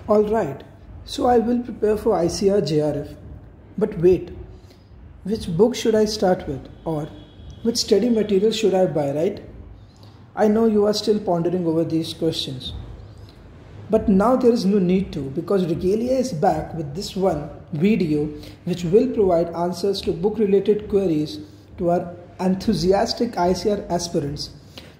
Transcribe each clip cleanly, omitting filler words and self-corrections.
Alright, so I will prepare for ICR JRF. But wait, which book should I start with? Or which study material should I buy, right? I know you are still pondering over these questions. But now there is no need to, because Regalia is back with this one video which will provide answers to book related queries to our enthusiastic ICR aspirants.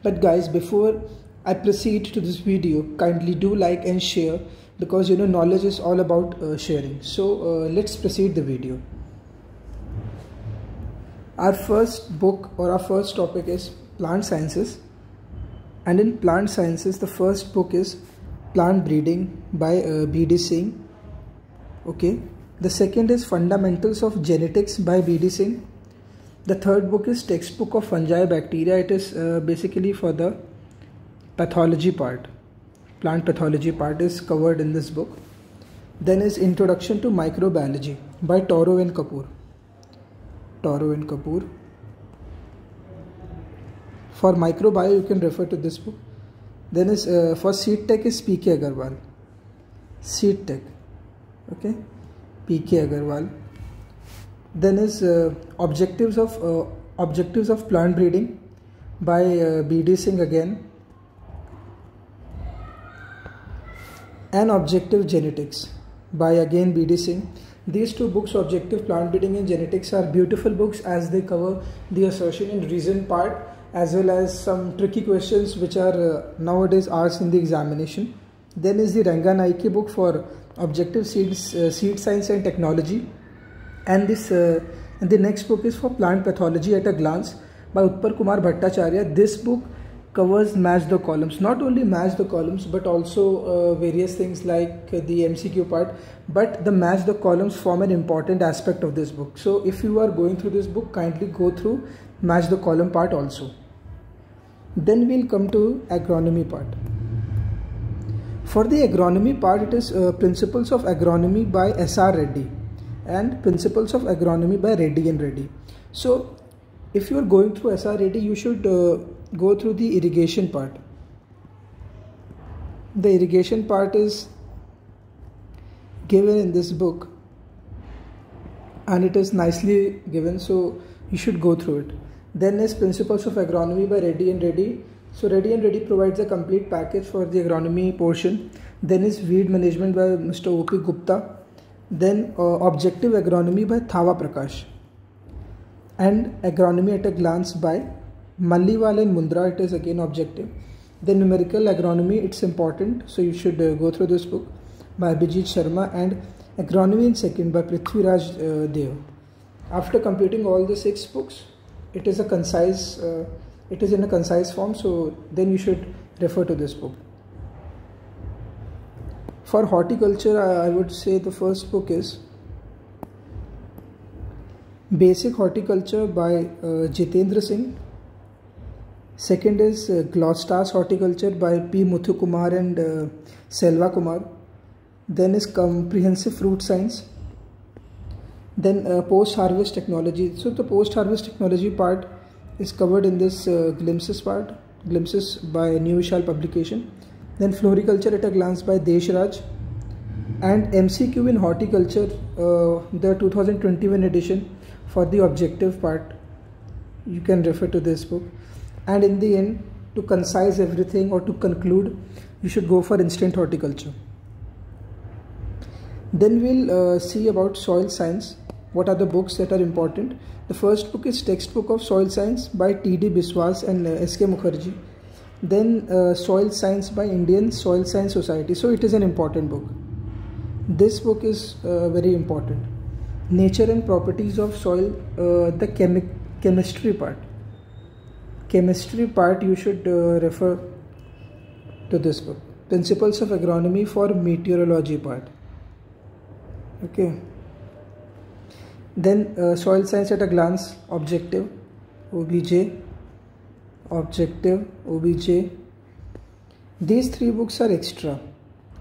But guys, before I proceed to this video, kindly do like and share, because knowledge is all about sharing. So let's proceed the video. Our first book or our first topic is plant sciences, and in plant sciences the first book is Plant Breeding by B.D. Singh. Okay, the second is Fundamentals of Genetics by B.D. Singh. The third book is Textbook of Fungi Bacteria. It is basically for the pathology part. Plant pathology part is covered in this book. Then is Introduction to Microbiology by Toro and Kapoor. For microbio you can refer to this book. Then is for Seed Tech is P.K. Agarwal. Seed Tech. Okay, P.K. Agarwal. Then is Objectives of Plant Breeding by B.D. Singh again. And Objective Genetics by again B.D. Singh. These two books, Objective Plant Breeding and Genetics, are beautiful books as they cover the assertion and reason part, as well as some tricky questions which are nowadays asked in the examination. Then is the Ranganaike book for Objective Seed Science and Technology. And the next book is for Plant Pathology at a Glance by Utpal Kumar Bhattacharya. This book covers match the columns, not only match the columns but also various things like the MCQ part, but the match the columns form an important aspect of this book. So if you are going through this book, kindly go through match the column part also. Then we'll come to agronomy part. For the agronomy part, it is Principles of Agronomy by S.R. Reddy and Principles of Agronomy by Reddy and Reddy. So if you are going through S.R. Reddy, you should go through the irrigation part. The irrigation part is given in this book and it is nicely given, so you should go through it. Then is Principles of Agronomy by Reddy and Reddy. So Reddy and Reddy provides a complete package for the agronomy portion. Then is Weed Management by Mr. O.P. Gupta. Then Objective Agronomy by Thava Prakash. And Agronomy at a Glance by Malliwal and Mundra. It is again objective. Then Numerical Agronomy, it's important, so you should go through this book by Abhijit Sharma. And Agronomy in Second by Prithviraj Dev. After completing all the 6 books, it is in a concise form, so then you should refer to this book. For horticulture, I would say the first book is Basic Horticulture by Jitendra Singh. Second is Gloucester's Horticulture by P. Muthukumar and Selva Kumar. Then is Comprehensive Fruit Science. Then Post-Harvest Technology. So the Post-Harvest Technology part is covered in this Glimpses by New Vishal publication. Then Floriculture at a Glance by Deshraj. And MCQ in Horticulture, the 2021 edition for the objective part. You can refer to this book. And in the end, to concise everything or to conclude, you should go for Instant Horticulture. Then we'll see about soil science. What are the books that are important? The first book is Textbook of Soil Science by T.D. Biswas and S.K. Mukherjee. Then Soil Science by Indian Soil Science Society. So it is an important book. This book is very important. Nature and Properties of Soil, the chemistry part. Chemistry part, you should refer to this book. Principles of Agronomy for Meteorology part. Okay. Then Soil Science at a Glance, Objective, OBJ. These 3 books are extra.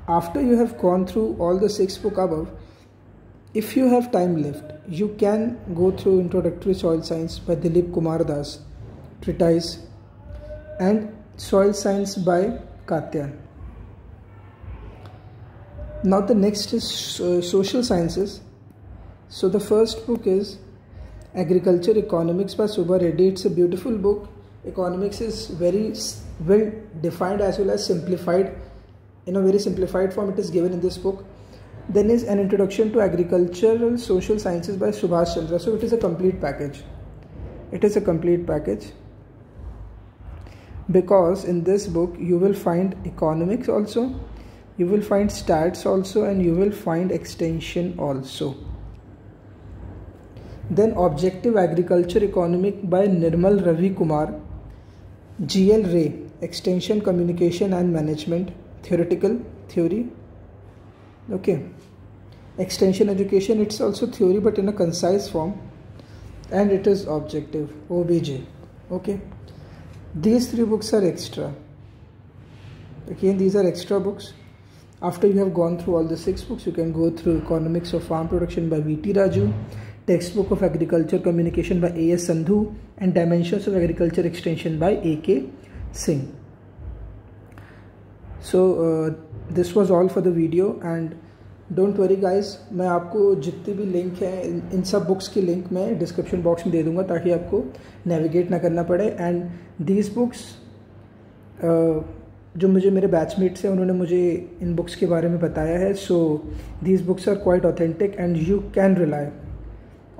After you have gone through all the 6 books above, if you have time left, you can go through Introductory Soil Science by Dilip Kumar Das, Treatise, and Soil Science by Katyan. Now the next is social sciences. So the first book is Agriculture Economics by Subha Reddy. It's a beautiful book. Economics is very well defined as well as simplified. In a very simplified form it is given in this book. Then is An Introduction to Agricultural Social Sciences by Subhash Chandra. So it is a complete package. It is a complete package, because in this book you will find economics also, you will find stats also, and you will find extension also. Then Objective Agriculture Economic by Nirmal Ravi Kumar. G.L. Ray, Extension, Communication and Management, Theoretical, Theory. Okay. Extension Education, it's also theory but in a concise form, and it is objective, OBJ. Okay. These 3 books are extra. Again, these are extra books. After you have gone through all the 6 books, you can go through Economics of Farm Production by V.T. Raju, Textbook of Agriculture Communication by A.S. Sandhu, and Dimensions of Agriculture Extension by A.K. Singh. So this was all for the video, and don't worry guys, मैं आपको जितनी भी link है इन सब books की link मैं description box में दे दूंगा ताकि आपको नेविगेट ना करना पड़े. एंड दीज बुक्स जो मुझे मेरे बैचमेट्स हैं उन्होंने मुझे इन बुक्स के बारे में बताया है. So these books are quite authentic and you can rely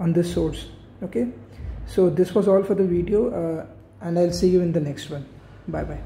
on this source. Okay, so this was all for the video and I will see you in the next one. Bye bye.